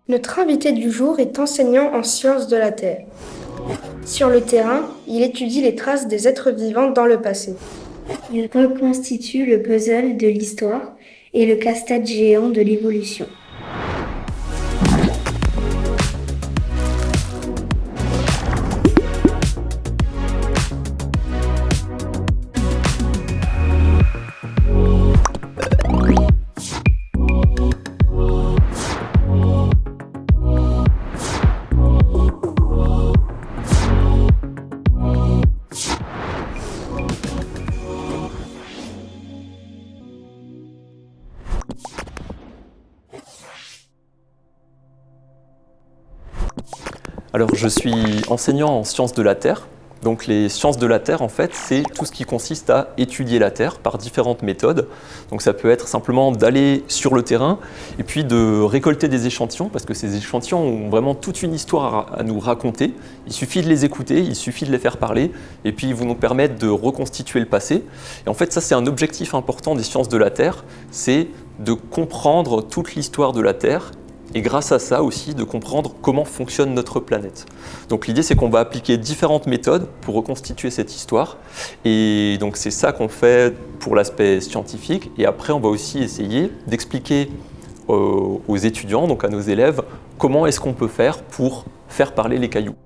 Notre invité du jour est enseignant en sciences de la Terre. Sur le terrain, il étudie les traces des êtres vivants dans le passé. Il reconstitue le puzzle de l'histoire et le casse-tête géant de l'évolution. Alors, je suis enseignant en sciences de la Terre. Donc, les sciences de la Terre, en fait, c'est tout ce qui consiste à étudier la Terre par différentes méthodes. Donc, ça peut être simplement d'aller sur le terrain et puis de récolter des échantillons, parce que ces échantillons ont vraiment toute une histoire à nous raconter. Il suffit de les écouter, il suffit de les faire parler, et puis ils vont nous permettre de reconstituer le passé. Et en fait, ça, c'est un objectif important des sciences de la Terre, c'est de comprendre toute l'histoire de la Terre, et grâce à ça aussi de comprendre comment fonctionne notre planète. Donc l'idée c'est qu'on va appliquer différentes méthodes pour reconstituer cette histoire, et donc c'est ça qu'on fait pour l'aspect scientifique, et après on va aussi essayer d'expliquer aux étudiants, donc à nos élèves, comment est-ce qu'on peut faire pour faire parler les cailloux.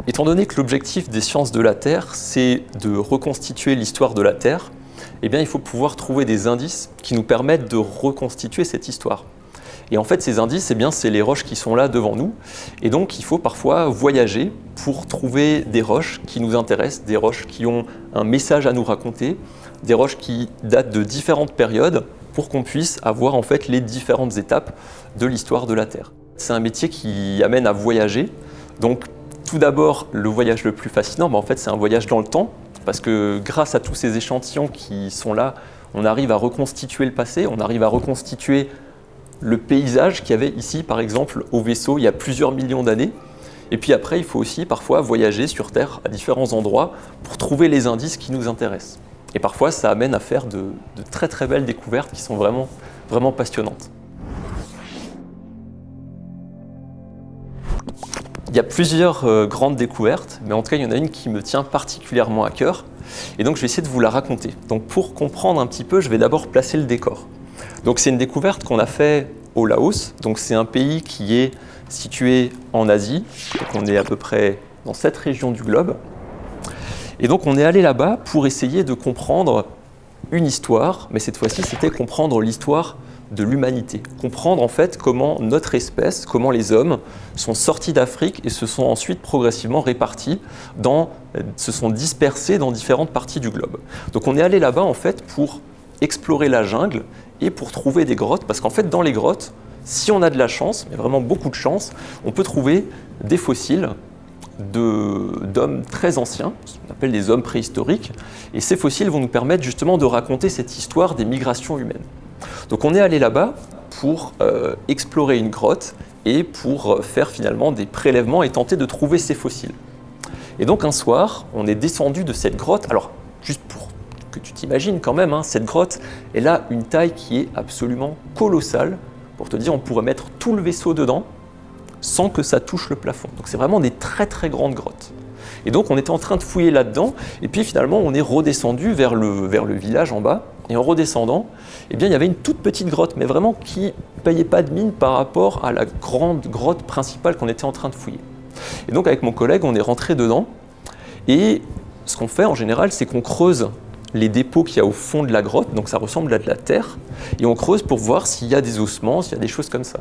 Étant donné que l'objectif des sciences de la Terre c'est de reconstituer l'histoire de la Terre, eh bien, il faut pouvoir trouver des indices qui nous permettent de reconstituer cette histoire. Et en fait, ces indices, eh bien, c'est les roches qui sont là devant nous. Et donc, il faut parfois voyager pour trouver des roches qui nous intéressent, des roches qui ont un message à nous raconter, des roches qui datent de différentes périodes pour qu'on puisse avoir en fait les différentes étapes de l'histoire de la Terre. C'est un métier qui amène à voyager. Donc, tout d'abord, le voyage le plus fascinant, en fait, c'est un voyage dans le temps. Parce que grâce à tous ces échantillons qui sont là, on arrive à reconstituer le passé, on arrive à reconstituer le paysage qu'il y avait ici, par exemple, au vaisseau, il y a plusieurs millions d'années. Et puis après, il faut aussi parfois voyager sur Terre à différents endroits pour trouver les indices qui nous intéressent. Et parfois, ça amène à faire de très très belles découvertes qui sont vraiment, vraiment passionnantes. Il y a plusieurs grandes découvertes, mais en tout cas, il y en a une qui me tient particulièrement à cœur. Et donc, je vais essayer de vous la raconter. Donc, pour comprendre un petit peu, je vais d'abord placer le décor. Donc, c'est une découverte qu'on a fait au Laos. Donc, c'est un pays qui est situé en Asie. Donc, on est à peu près dans cette région du globe. Et donc, on est allé là-bas pour essayer de comprendre une histoire, mais cette fois-ci, c'était comprendre l'histoire de l'humanité. Comprendre en fait comment notre espèce, comment les hommes sont sortis d'Afrique et se sont ensuite progressivement répartis, se sont dispersés dans différentes parties du globe. Donc on est allé là-bas en fait pour explorer la jungle et pour trouver des grottes, parce qu'en fait dans les grottes, si on a de la chance, mais vraiment beaucoup de chance, on peut trouver des fossiles d'hommes très anciens, ce qu'on appelle des hommes préhistoriques, et ces fossiles vont nous permettre justement de raconter cette histoire des migrations humaines. Donc on est allé là-bas pour explorer une grotte et pour faire finalement des prélèvements et tenter de trouver ces fossiles. Et donc un soir, on est descendu de cette grotte. Alors, juste pour que tu t'imagines quand même, cette grotte, elle a une taille qui est absolument colossale. Pour te dire, on pourrait mettre tout le vaisseau dedans sans que ça touche le plafond. Donc c'est vraiment des très très grandes grottes. Et donc on était en train de fouiller là-dedans, et puis finalement on est redescendu vers le village en bas, et en redescendant, eh bien, il y avait une toute petite grotte, mais vraiment qui ne payait pas de mine par rapport à la grande grotte principale qu'on était en train de fouiller. Et donc avec mon collègue, on est rentré dedans, et ce qu'on fait en général, c'est qu'on creuse les dépôts qu'il y a au fond de la grotte, donc ça ressemble à de la terre, et on creuse pour voir s'il y a des ossements, s'il y a des choses comme ça.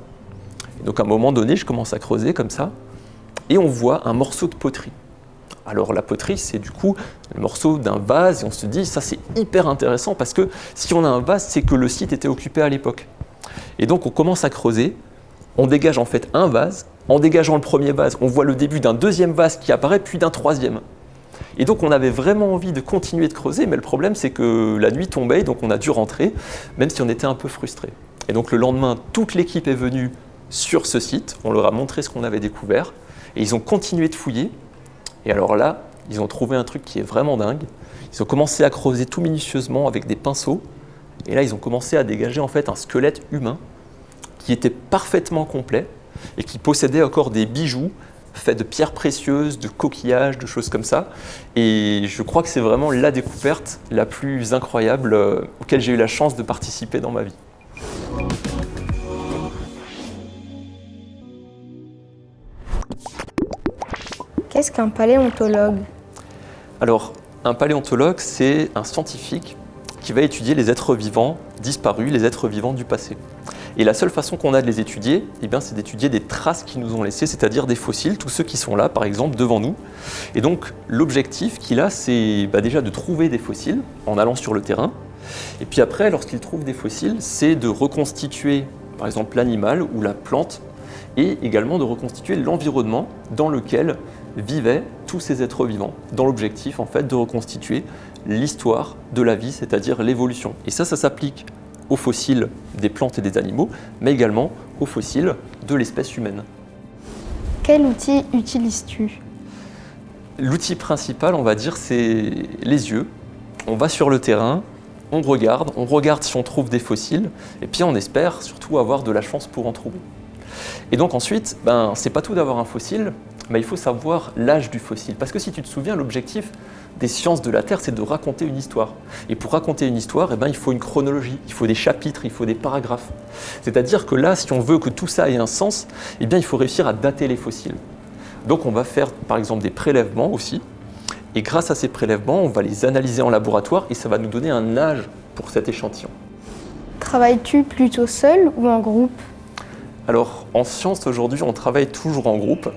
Et donc à un moment donné, je commence à creuser comme ça, et on voit un morceau de poterie. Alors la poterie, c'est du coup le morceau d'un vase, et on se dit, ça c'est hyper intéressant, parce que si on a un vase, c'est que le site était occupé à l'époque. Et donc on commence à creuser, on dégage en fait un vase, en dégageant le premier vase, on voit le début d'un deuxième vase qui apparaît, puis d'un troisième. Et donc on avait vraiment envie de continuer de creuser, mais le problème c'est que la nuit tombait, donc on a dû rentrer, même si on était un peu frustré. Et donc le lendemain, toute l'équipe est venue sur ce site, on leur a montré ce qu'on avait découvert, et ils ont continué de fouiller. Et alors là, ils ont trouvé un truc qui est vraiment dingue. Ils ont commencé à creuser tout minutieusement avec des pinceaux, et là ils ont commencé à dégager en fait un squelette humain qui était parfaitement complet et qui possédait encore des bijoux faits de pierres précieuses, de coquillages, de choses comme ça. Et je crois que c'est vraiment la découverte la plus incroyable auquel j'ai eu la chance de participer dans ma vie. Qu'est-ce qu'un paléontologue? Alors, un paléontologue, c'est un scientifique qui va étudier les êtres vivants disparus, les êtres vivants du passé. Et la seule façon qu'on a de les étudier, c'est d'étudier des traces qu'ils nous ont laissées, c'est-à-dire des fossiles, tous ceux qui sont là, par exemple, devant nous. Et donc, l'objectif qu'il a, c'est déjà de trouver des fossiles en allant sur le terrain. Et puis après, lorsqu'il trouve des fossiles, c'est de reconstituer, par exemple, l'animal ou la plante, et également de reconstituer l'environnement dans lequel vivaient tous ces êtres vivants, dans l'objectif en fait de reconstituer l'histoire de la vie, c'est-à-dire l'évolution. Et ça s'applique aux fossiles des plantes et des animaux, mais également aux fossiles de l'espèce humaine. Quel outil utilises-tu? L'outil principal, on va dire, c'est les yeux. On va sur le terrain, on regarde si on trouve des fossiles, et puis on espère surtout avoir de la chance pour en trouver. Et donc ensuite, c'est pas tout d'avoir un fossile, mais il faut savoir l'âge du fossile. Parce que si tu te souviens, l'objectif des sciences de la Terre, c'est de raconter une histoire. Et pour raconter une histoire, il faut une chronologie, il faut des chapitres, il faut des paragraphes. C'est-à-dire que là, si on veut que tout ça ait un sens, il faut réussir à dater les fossiles. Donc on va faire par exemple des prélèvements aussi. Et grâce à ces prélèvements, on va les analyser en laboratoire et ça va nous donner un âge pour cet échantillon. Travailles-tu plutôt seul ou en groupe? Alors, en sciences, aujourd'hui, on travaille toujours en groupe,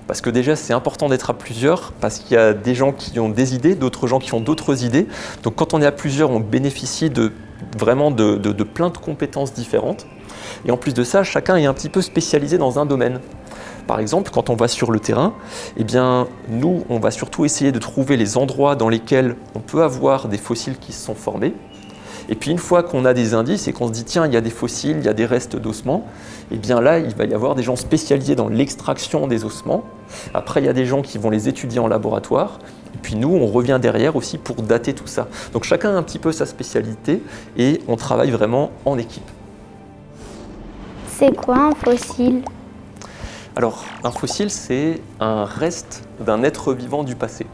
parce que déjà, c'est important d'être à plusieurs, parce qu'il y a des gens qui ont des idées, d'autres gens qui ont d'autres idées. Donc, quand on est à plusieurs, on bénéficie vraiment de plein de compétences différentes. Et en plus de ça, chacun est un petit peu spécialisé dans un domaine. Par exemple, quand on va sur le terrain, nous, on va surtout essayer de trouver les endroits dans lesquels on peut avoir des fossiles qui se sont formés. Et puis une fois qu'on a des indices et qu'on se dit tiens, il y a des fossiles, il y a des restes d'ossements, là, il va y avoir des gens spécialisés dans l'extraction des ossements. Après, il y a des gens qui vont les étudier en laboratoire. Et puis nous, on revient derrière aussi pour dater tout ça. Donc chacun a un petit peu sa spécialité et on travaille vraiment en équipe. C'est quoi un fossile? Alors, un fossile, c'est un reste d'un être vivant du passé.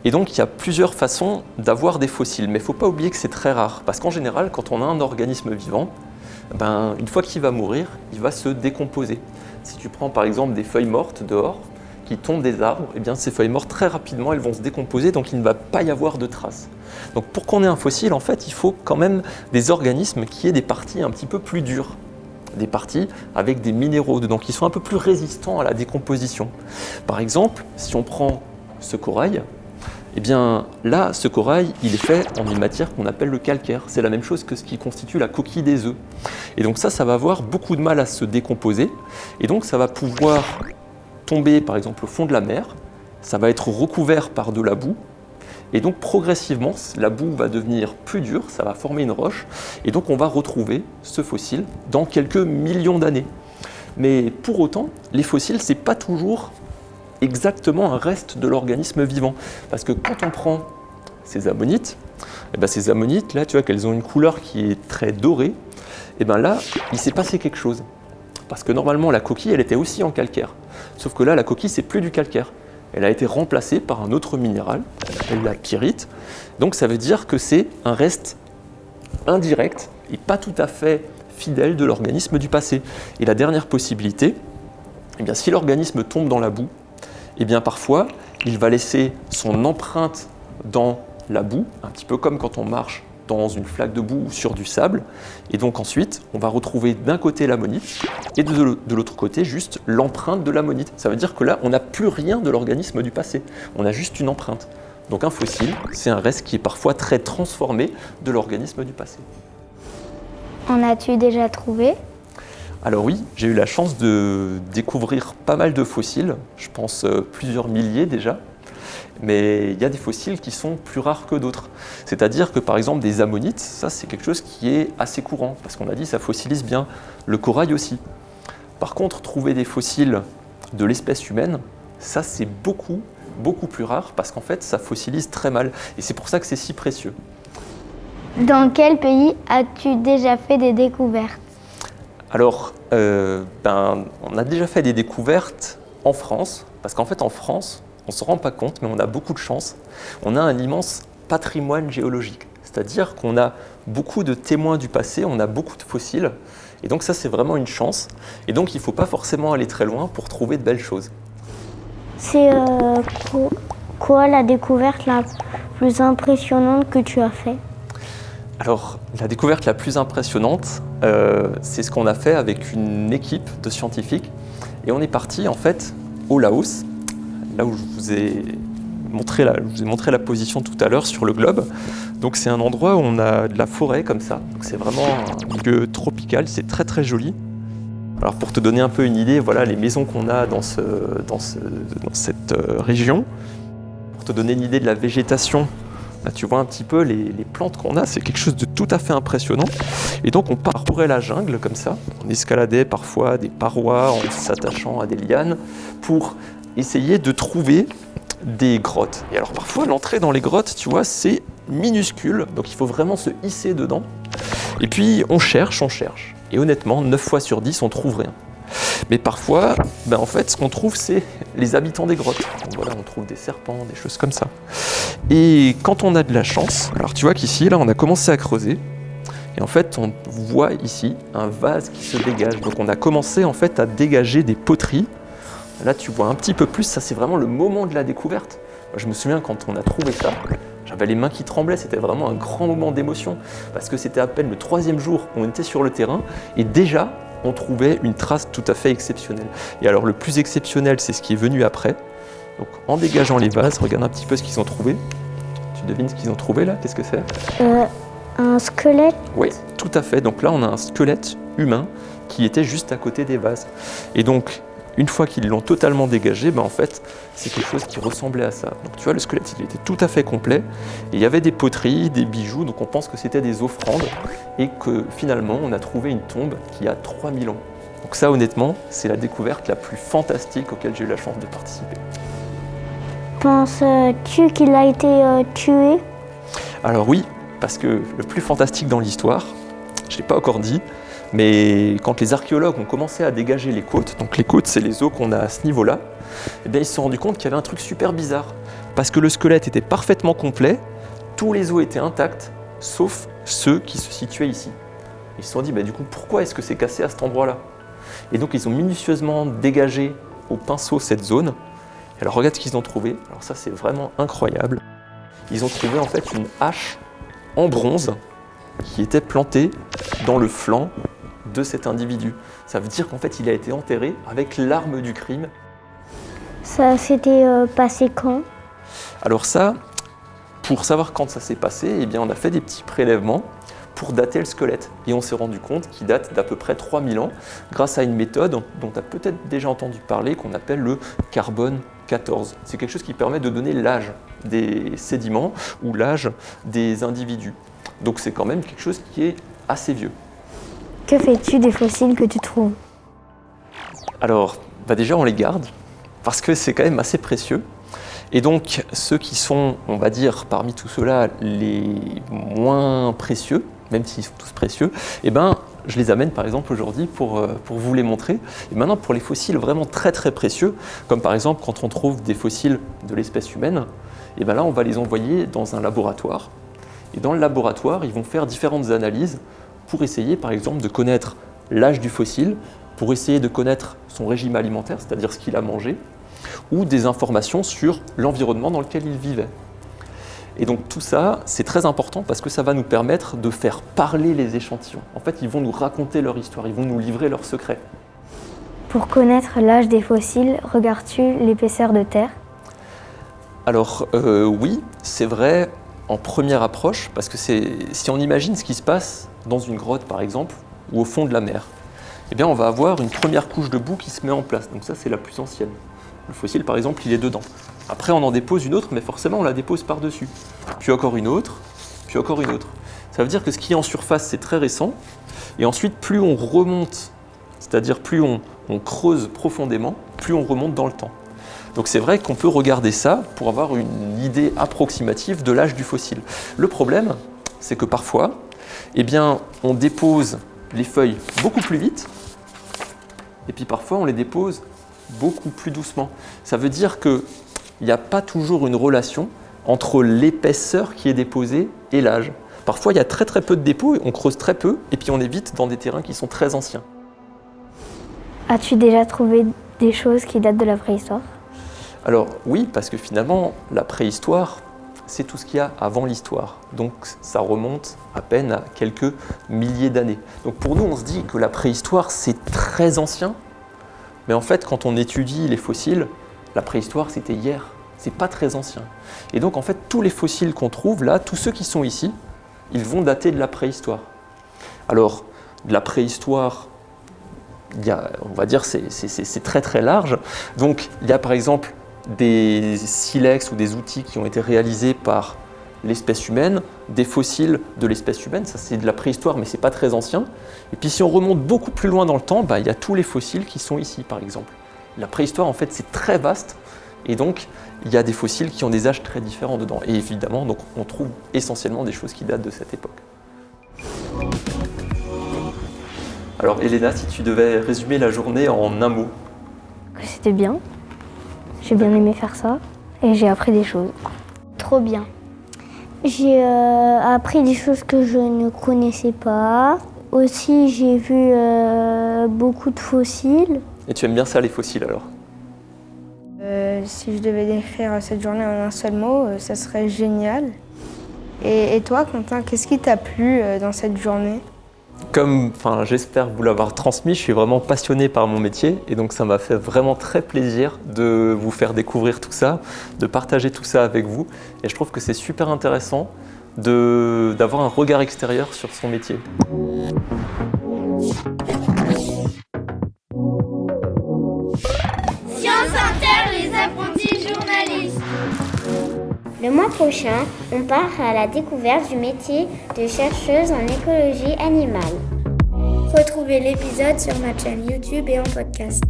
Et donc, il y a plusieurs façons d'avoir des fossiles, mais il ne faut pas oublier que c'est très rare, parce qu'en général, quand on a un organisme vivant, une fois qu'il va mourir, il va se décomposer. Si tu prends par exemple des feuilles mortes dehors, qui tombent des arbres, ces feuilles mortes, très rapidement, elles vont se décomposer, donc il ne va pas y avoir de traces. Donc pour qu'on ait un fossile, en fait, il faut quand même des organismes qui aient des parties un petit peu plus dures, des parties avec des minéraux dedans, qui sont un peu plus résistants à la décomposition. Par exemple, si on prend ce corail, là, ce corail, il est fait en une matière qu'on appelle le calcaire. C'est la même chose que ce qui constitue la coquille des œufs. Et donc ça va avoir beaucoup de mal à se décomposer. Et donc ça va pouvoir tomber, par exemple, au fond de la mer. Ça va être recouvert par de la boue. Et donc progressivement, la boue va devenir plus dure, ça va former une roche. Et donc on va retrouver ce fossile dans quelques millions d'années. Mais pour autant, les fossiles, c'est pas toujours exactement un reste de l'organisme vivant. Parce que quand on prend ces ammonites, ces ammonites, là, tu vois qu'elles ont une couleur qui est très dorée, là, il s'est passé quelque chose. Parce que normalement, la coquille, elle était aussi en calcaire. Sauf que là, la coquille, c'est plus du calcaire. Elle a été remplacée par un autre minéral, la pyrite. Donc ça veut dire que c'est un reste indirect et pas tout à fait fidèle de l'organisme du passé. Et la dernière possibilité, si l'organisme tombe dans la boue, parfois, il va laisser son empreinte dans la boue, un petit peu comme quand on marche dans une flaque de boue ou sur du sable. Et donc ensuite, on va retrouver d'un côté l'ammonite et de l'autre côté juste l'empreinte de l'ammonite. Ça veut dire que là, on n'a plus rien de l'organisme du passé. On a juste une empreinte. Donc un fossile, c'est un reste qui est parfois très transformé de l'organisme du passé. En as-tu déjà trouvé? Alors oui, j'ai eu la chance de découvrir pas mal de fossiles, je pense plusieurs milliers déjà, mais il y a des fossiles qui sont plus rares que d'autres. C'est-à-dire que par exemple des ammonites, ça c'est quelque chose qui est assez courant, parce qu'on a dit ça fossilise bien, le corail aussi. Par contre, trouver des fossiles de l'espèce humaine, ça c'est beaucoup, beaucoup plus rare parce qu'en fait, ça fossilise très mal. Et c'est pour ça que c'est si précieux. Dans quel pays as-tu déjà fait des découvertes? Alors, on a déjà fait des découvertes en France, parce qu'en fait, en France, on ne se rend pas compte, mais on a beaucoup de chance. On a un immense patrimoine géologique, c'est-à-dire qu'on a beaucoup de témoins du passé, on a beaucoup de fossiles, et donc ça, c'est vraiment une chance. Et donc, il ne faut pas forcément aller très loin pour trouver de belles choses. C'est quoi la découverte la plus impressionnante que tu as fait? Alors, la découverte la plus impressionnante, c'est ce qu'on a fait avec une équipe de scientifiques. Et on est parti, en fait, au Laos, là où je vous ai montré la position tout à l'heure sur le globe. Donc, c'est un endroit où on a de la forêt comme ça. Donc, c'est vraiment un milieu tropical, c'est très très joli. Alors, pour te donner un peu une idée, voilà les maisons qu'on a dans cette région. Pour te donner une idée de la végétation, là, tu vois un petit peu les plantes qu'on a, c'est quelque chose de tout à fait impressionnant. Et donc on parcourait la jungle comme ça, on escaladait parfois des parois en s'attachant à des lianes pour essayer de trouver des grottes. Et alors parfois l'entrée dans les grottes, tu vois, c'est minuscule, donc il faut vraiment se hisser dedans. Et puis on cherche. Et honnêtement, 9 fois sur 10, on trouve rien. Mais parfois, en fait, ce qu'on trouve, c'est les habitants des grottes. Donc voilà, on trouve des serpents, des choses comme ça. Et quand on a de la chance, alors tu vois qu'ici, là, on a commencé à creuser. Et en fait, on voit ici un vase qui se dégage. Donc on a commencé en fait à dégager des poteries. Là, tu vois un petit peu plus, ça c'est vraiment le moment de la découverte. Moi, je me souviens quand on a trouvé ça, j'avais les mains qui tremblaient, c'était vraiment un grand moment d'émotion. Parce que c'était à peine le 3e jour où on était sur le terrain. Et déjà, on trouvait une trace tout à fait exceptionnelle. Et alors le plus exceptionnel, c'est ce qui est venu après. Donc en dégageant les vases, regarde un petit peu ce qu'ils ont trouvé. Tu devines ce qu'ils ont trouvé là? Qu'est-ce que c'est? Un squelette? Oui, tout à fait. Donc là, on a un squelette humain qui était juste à côté des vases. Et donc, une fois qu'ils l'ont totalement dégagé, en fait, c'est quelque chose qui ressemblait à ça. Donc tu vois, le squelette, il était tout à fait complet. Et il y avait des poteries, des bijoux, donc on pense que c'était des offrandes. Et que finalement, on a trouvé une tombe qui a 3000 ans. Donc ça, honnêtement, c'est la découverte la plus fantastique auquel j'ai eu la chance de participer. Penses-tu qu'il a été tué? Alors oui, parce que le plus fantastique dans l'histoire, je ne l'ai pas encore dit, mais quand les archéologues ont commencé à dégager les côtes, donc les côtes c'est les os qu'on a à ce niveau-là, ils se sont rendus compte qu'il y avait un truc super bizarre. Parce que le squelette était parfaitement complet, tous les os étaient intacts, sauf ceux qui se situaient ici. Ils se sont dit, du coup, pourquoi est-ce que c'est cassé à cet endroit-là? Et donc ils ont minutieusement dégagé au pinceau cette zone. Et alors regarde ce qu'ils ont trouvé, alors ça c'est vraiment incroyable. Ils ont trouvé en fait une hache en bronze qui était plantée dans le flanc de cet individu. Ça veut dire qu'en fait il a été enterré avec l'arme du crime. Ça s'était passé quand? Alors ça, pour savoir quand ça s'est passé, on a fait des petits prélèvements pour dater le squelette. Et on s'est rendu compte qu'il date d'à peu près 3000 ans grâce à une méthode dont tu as peut-être déjà entendu parler qu'on appelle le carbone 14. C'est quelque chose qui permet de donner l'âge des sédiments ou l'âge des individus. Donc c'est quand même quelque chose qui est assez vieux. Que fais-tu des fossiles que tu trouves? Alors, déjà on les garde parce que c'est quand même assez précieux. Et donc ceux qui sont, on va dire, parmi tout cela les moins précieux, même s'ils sont tous précieux, je les amène par exemple aujourd'hui pour vous les montrer. Et maintenant pour les fossiles vraiment très très précieux, comme par exemple quand on trouve des fossiles de l'espèce humaine, là on va les envoyer dans un laboratoire. Et dans le laboratoire, ils vont faire différentes analyses pour essayer par exemple de connaître l'âge du fossile, pour essayer de connaître son régime alimentaire, c'est-à-dire ce qu'il a mangé, ou des informations sur l'environnement dans lequel il vivait. Et donc tout ça, c'est très important parce que ça va nous permettre de faire parler les échantillons. En fait, ils vont nous raconter leur histoire, ils vont nous livrer leurs secrets. Pour connaître l'âge des fossiles, regardes-tu l'épaisseur de terre? Alors oui, c'est vrai en première approche, parce que si on imagine ce qui se passe dans une grotte par exemple, ou au fond de la mer, on va avoir une première couche de boue qui se met en place. Donc ça, c'est la plus ancienne. Le fossile, par exemple, il est dedans. Après, on en dépose une autre, mais forcément, on la dépose par-dessus. Puis encore une autre, puis encore une autre. Ça veut dire que ce qui est en surface, c'est très récent. Et ensuite, plus on remonte, c'est-à-dire plus on creuse profondément, plus on remonte dans le temps. Donc c'est vrai qu'on peut regarder ça pour avoir une idée approximative de l'âge du fossile. Le problème, c'est que parfois, on dépose les feuilles beaucoup plus vite, et puis parfois on les dépose beaucoup plus doucement. Ça veut dire qu'il n'y a pas toujours une relation entre l'épaisseur qui est déposée et l'âge. Parfois, il y a très très peu de dépôts, on creuse très peu, et puis on est vite dans des terrains qui sont très anciens. As-tu déjà trouvé des choses qui datent de la préhistoire? Alors oui, parce que finalement, la préhistoire, c'est tout ce qu'il y a avant l'histoire. Donc ça remonte à peine à quelques milliers d'années. Donc pour nous, on se dit que la préhistoire, c'est très ancien, mais en fait, quand on étudie les fossiles, la préhistoire, c'était hier. C'est pas très ancien. Et donc en fait, tous les fossiles qu'on trouve là, tous ceux qui sont ici, ils vont dater de la préhistoire. Alors, de la préhistoire, on va dire c'est très très large. Donc il y a par exemple des silex ou des outils qui ont été réalisés par l'espèce humaine, des fossiles de l'espèce humaine, ça c'est de la préhistoire mais c'est pas très ancien. Et puis si on remonte beaucoup plus loin dans le temps, il y a tous les fossiles qui sont ici par exemple. La préhistoire en fait c'est très vaste et donc il y a des fossiles qui ont des âges très différents dedans. Et évidemment donc, on trouve essentiellement des choses qui datent de cette époque. Alors Elena, si tu devais résumer la journée en un mot. C'était bien. J'ai bien aimé faire ça et j'ai appris des choses. Trop bien. J'ai appris des choses que je ne connaissais pas. Aussi, j'ai vu beaucoup de fossiles. Et tu aimes bien ça, les fossiles, alors? Si je devais décrire cette journée en un seul mot, ça serait génial. Et toi, Quentin, qu'est-ce qui t'a plu dans cette journée? Comme j'espère vous l'avoir transmis, je suis vraiment passionné par mon métier et donc ça m'a fait vraiment très plaisir de vous faire découvrir tout ça, de partager tout ça avec vous. Et je trouve que c'est super intéressant d'avoir un regard extérieur sur son métier. Science Inter, les apprentis journalistes. Le mois prochain, on part à la découverte du métier de chercheuse en écologie animale. Retrouvez l'épisode sur ma chaîne YouTube et en podcast.